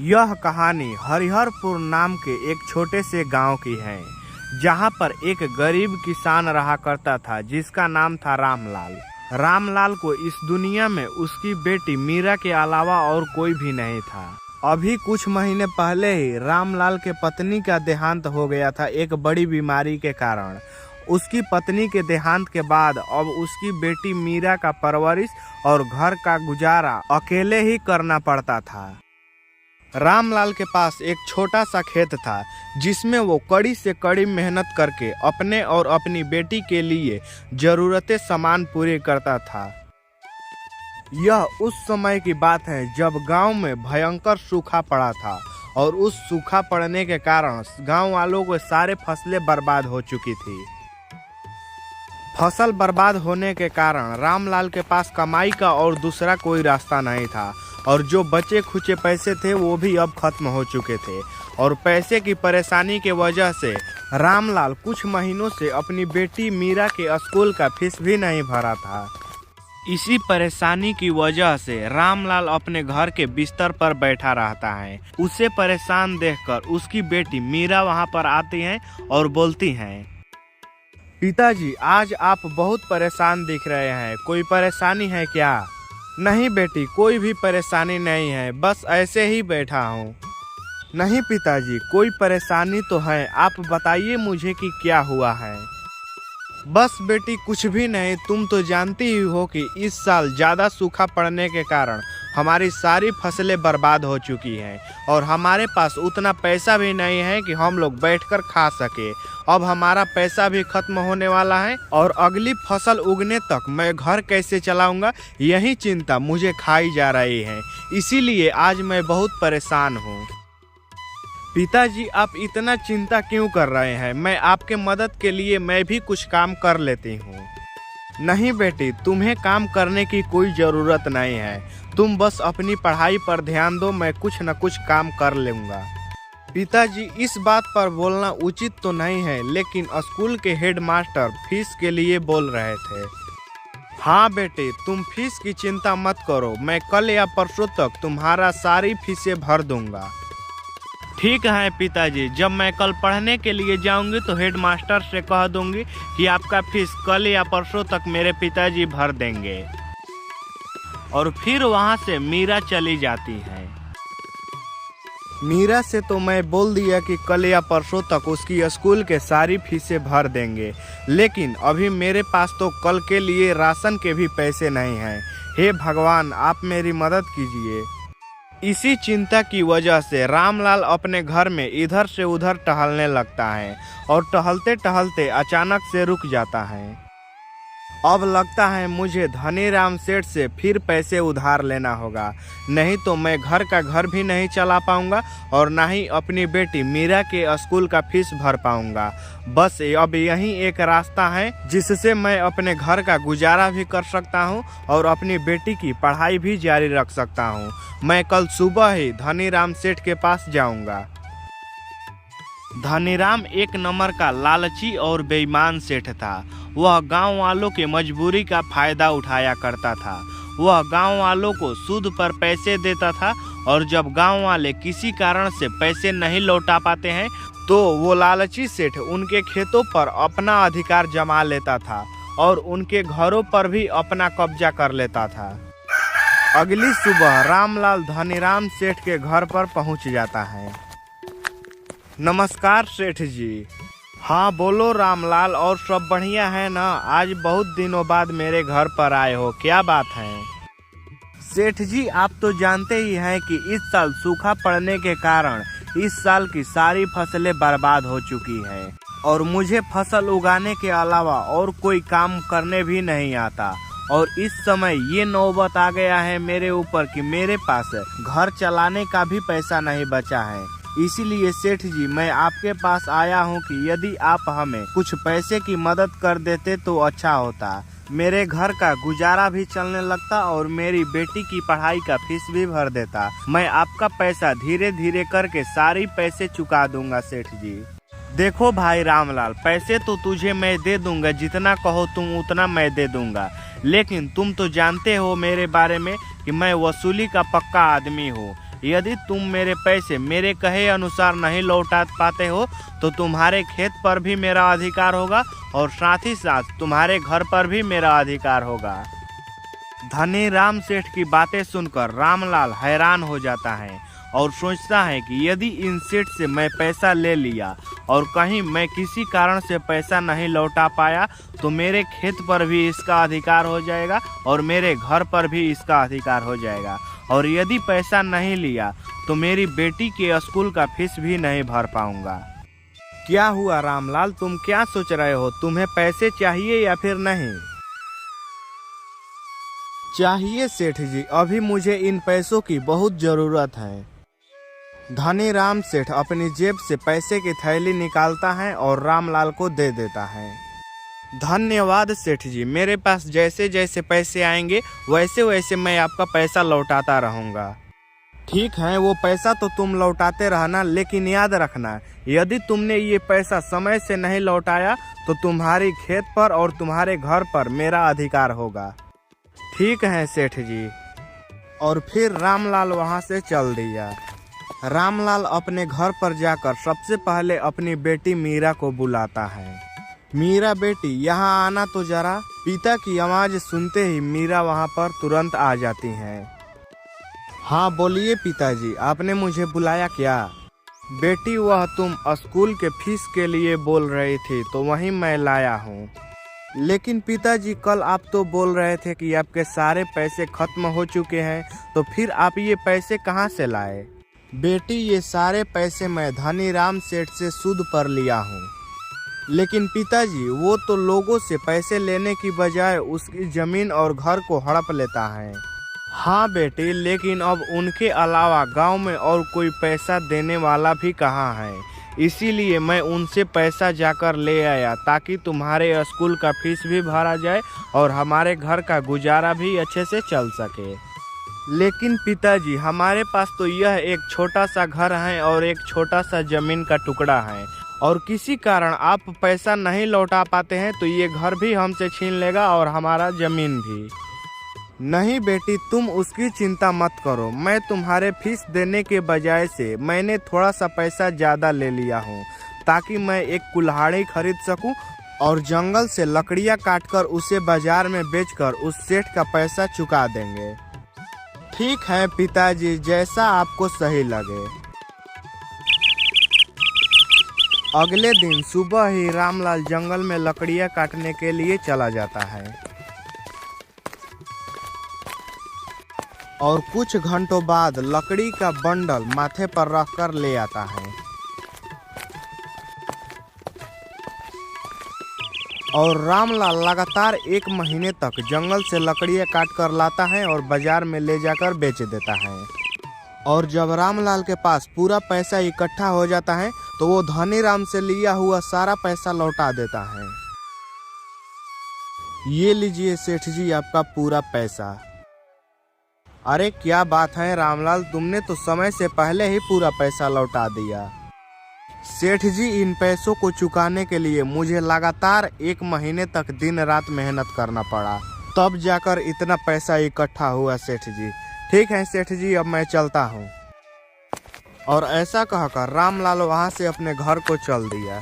यह कहानी हरिहरपुर नाम के एक छोटे से गांव की है, जहां पर एक गरीब किसान रहा करता था जिसका नाम था रामलाल। रामलाल को इस दुनिया में उसकी बेटी मीरा के अलावा और कोई भी नहीं था। अभी कुछ महीने पहले ही रामलाल के पत्नी का देहांत हो गया था एक बड़ी बीमारी के कारण। उसकी पत्नी के देहांत के बाद अब उसकी बेटी मीरा का परवरिश और घर का गुजारा अकेले ही करना पड़ता था। रामलाल के पास एक छोटा सा खेत था जिसमें वो कड़ी से कड़ी मेहनत करके अपने और अपनी बेटी के लिए जरूरतें सामान पूरे करता था। यह उस समय की बात है जब गांव में भयंकर सूखा पड़ा था और उस सूखा पड़ने के कारण गांव वालों को सारे फसलें बर्बाद हो चुकी थी। फसल बर्बाद होने के कारण रामलाल के पास कमाई का और दूसरा कोई रास्ता नहीं था और जो बचे खुचे पैसे थे वो भी अब खत्म हो चुके थे और पैसे की परेशानी के वजह से रामलाल कुछ महीनों से अपनी बेटी मीरा के स्कूल का फीस भी नहीं भरा था। इसी परेशानी की वजह से रामलाल अपने घर के बिस्तर पर बैठा रहता है। उसे परेशान देखकर उसकी बेटी मीरा वहां पर आती है और बोलती हैं, पिताजी आज आप बहुत परेशान दिख रहे हैं, कोई परेशानी है क्या? नहीं बेटी, कोई भी परेशानी नहीं है, बस ऐसे ही बैठा हूँ। नहीं पिताजी, कोई परेशानी तो है, आप बताइए मुझे कि क्या हुआ है। बस बेटी कुछ भी नहीं, तुम तो जानती ही हो कि इस साल ज़्यादा सूखा पड़ने के कारण हमारी सारी फसलें बर्बाद हो चुकी हैं और हमारे पास उतना पैसा भी नहीं है कि हम लोग बैठकर खा सके। अब हमारा पैसा भी खत्म होने वाला है और अगली फसल उगने तक मैं घर कैसे चलाऊंगा, यही चिंता मुझे खाई जा रही है। इसीलिए आज मैं बहुत परेशान हूँ। पिताजी आप इतना चिंता क्यों कर रहे हैं? मैं आपके मदद के लिए मैं भी कुछ काम कर लेती हूँ। नहीं बेटी, तुम्हें काम करने की कोई ज़रूरत नहीं है, तुम बस अपनी पढ़ाई पर ध्यान दो, मैं कुछ न कुछ काम कर लूँगा। पिताजी इस बात पर बोलना उचित तो नहीं है, लेकिन स्कूल के हेडमास्टर फीस के लिए बोल रहे थे। हाँ बेटे, तुम फीस की चिंता मत करो, मैं कल या परसों तक तुम्हारा सारी फीसें भर दूंगा। ठीक है पिताजी, जब मैं कल पढ़ने के लिए जाऊंगी तो हेडमास्टर से कह दूंगी कि आपका फीस कल या परसों तक मेरे पिताजी भर देंगे। और फिर वहां से मीरा चली जाती है। मीरा से तो मैं बोल दिया कि कल या परसों तक उसकी स्कूल के सारी फीसें भर देंगे, लेकिन अभी मेरे पास तो कल के लिए राशन के भी पैसे नहीं हैं। हे भगवान, आप मेरी मदद कीजिए। इसी चिंता की वजह से रामलाल अपने घर में इधर से उधर टहलने लगता है और टहलते टहलते अचानक से रुक जाता है। अब लगता है मुझे धनीराम सेठ से फिर पैसे उधार लेना होगा, नहीं तो मैं घर का घर भी नहीं चला पाऊंगा और ना ही अपनी बेटी मीरा के स्कूल का फीस भर पाऊंगा। बस अब यही एक रास्ता है जिससे मैं अपने घर का गुजारा भी कर सकता हूं और अपनी बेटी की पढ़ाई भी जारी रख सकता हूं। मैं कल सुबह ही धनीराम सेठ के पास जाऊंगा। धनीराम एक नंबर का लालची और बेईमान सेठ था। वह गांव वालों के मजबूरी का फायदा उठाया करता था। वह गांव वालों को सूद पर पैसे देता था और जब गांव वाले किसी कारण से पैसे नहीं लौटा पाते हैं तो वो लालची सेठ उनके खेतों पर अपना अधिकार जमा लेता था और उनके घरों पर भी अपना कब्जा कर लेता था। अगली सुबह रामलाल धनीराम सेठ के घर पर पहुंच जाता है। नमस्कार सेठ जी। हाँ बोलो रामलाल, और सब बढ़िया है ना? आज बहुत दिनों बाद मेरे घर पर आए हो, क्या बात है? सेठ जी आप तो जानते ही हैं कि इस साल सूखा पड़ने के कारण इस साल की सारी फसलें बर्बाद हो चुकी हैं और मुझे फसल उगाने के अलावा और कोई काम करने भी नहीं आता और इस समय ये नौबत आ गया है मेरे ऊपर कि मेरे पास घर चलाने का भी पैसा नहीं बचा है। इसीलिए सेठ जी मैं आपके पास आया हूँ कि यदि आप हमें कुछ पैसे की मदद कर देते तो अच्छा होता। मेरे घर का गुजारा भी चलने लगता और मेरी बेटी की पढ़ाई का फीस भी भर देता। मैं आपका पैसा धीरे धीरे करके सारी पैसे चुका दूंगा सेठ जी। देखो भाई रामलाल, पैसे तो तुझे मैं दे दूंगा, जितना कहो तुम उतना मैं दे दूंगा, लेकिन तुम तो जानते हो मेरे बारे में कि मैं वसूली का पक्का आदमी हूँ। यदि तुम मेरे पैसे मेरे कहे अनुसार नहीं लौटा पाते हो तो तुम्हारे खेत पर भी मेरा अधिकार होगा और साथ ही साथ तुम्हारे घर पर भी मेरा अधिकार होगा। धनी राम सेठ की बातें सुनकर रामलाल हैरान हो जाता है और सोचता है कि यदि इन सेठ से मैं पैसा ले लिया और कहीं मैं किसी कारण से पैसा नहीं लौटा पाया तो मेरे खेत पर भी इसका अधिकार हो जाएगा और मेरे घर पर भी इसका अधिकार हो जाएगा, और यदि पैसा नहीं लिया तो मेरी बेटी के स्कूल का फीस भी नहीं भर पाऊंगा। क्या हुआ रामलाल, तुम क्या सोच रहे हो? तुम्हें पैसे चाहिए या फिर नहीं? चाहिए सेठ जी, अभी मुझे इन पैसों की बहुत जरूरत है। धनी राम सेठ अपनी जेब से पैसे की थैली निकालता है और रामलाल को दे देता है। धन्यवाद सेठ जी, मेरे पास जैसे जैसे पैसे आएंगे वैसे वैसे मैं आपका पैसा लौटाता रहूंगा। ठीक है, वो पैसा तो तुम लौटाते रहना, लेकिन याद रखना यदि तुमने ये पैसा समय से नहीं लौटाया तो तुम्हारी खेत पर और तुम्हारे घर पर मेरा अधिकार होगा। ठीक है सेठ जी। और फिर रामलाल वहां से चल दिया। रामलाल अपने घर पर जाकर सबसे पहले अपनी बेटी मीरा को बुलाता है। मीरा बेटी, यहाँ आना तो जरा। पिता की आवाज सुनते ही मीरा वहाँ पर तुरंत आ जाती हैं। हाँ बोलिए पिताजी, आपने मुझे बुलाया क्या? बेटी, वह तुम स्कूल के फीस के लिए बोल रही थी तो वहीं मैं लाया हूँ। लेकिन पिताजी, कल आप तो बोल रहे थे कि आपके सारे पैसे खत्म हो चुके हैं, तो फिर आप ये पैसे कहाँ से लाए? बेटी, ये सारे पैसे मैं धनी राम सेठ से सूद पर लिया हूँ। लेकिन पिताजी, वो तो लोगों से पैसे लेने की बजाय उसकी जमीन और घर को हड़प लेता है। हाँ बेटी, लेकिन अब उनके अलावा गांव में और कोई पैसा देने वाला भी कहाँ है, इसीलिए मैं उनसे पैसा जाकर ले आया ताकि तुम्हारे स्कूल का फीस भी भरा जाए और हमारे घर का गुजारा भी अच्छे से चल सके। लेकिन पिताजी, हमारे पास तो यह एक छोटा सा घर है और एक छोटा सा जमीन का टुकड़ा है, और किसी कारण आप पैसा नहीं लौटा पाते हैं तो ये घर भी हमसे छीन लेगा और हमारा जमीन भी। नहीं बेटी, तुम उसकी चिंता मत करो। मैं तुम्हारे फीस देने के बजाय से मैंने थोड़ा सा पैसा ज़्यादा ले लिया हूँ ताकि मैं एक कुल्हाड़ी खरीद सकूँ और जंगल से लकड़ियाँ काटकर उसे बाजार में बेचकर उस सेठ का पैसा चुका देंगे। ठीक है पिताजी, जैसा आपको सही लगे। अगले दिन सुबह ही रामलाल जंगल में लकड़ियाँ काटने के लिए चला जाता है और कुछ घंटों बाद लकड़ी का बंडल माथे पर रखकर ले आता है। और रामलाल लगातार 1 महीने तक जंगल से लकड़ियाँ काट कर लाता है और बाजार में ले जाकर बेच देता है। और जब रामलाल के पास पूरा पैसा इकट्ठा हो जाता है तो वो धनी राम से लिया हुआ सारा पैसा लौटा देता है। ये लीजिए सेठ जी, आपका पूरा पैसा। अरे क्या बात है रामलाल, तुमने तो समय से पहले ही पूरा पैसा लौटा दिया। सेठ जी, इन पैसों को चुकाने के लिए मुझे लगातार 1 महीने तक दिन रात मेहनत करना पड़ा, तब जाकर इतना पैसा इकट्ठा हुआ सेठ जी। ठीक है सेठ जी, अब मैं चलता हूँ। और ऐसा कहकर रामलाल वहाँ से अपने घर को चल दिया।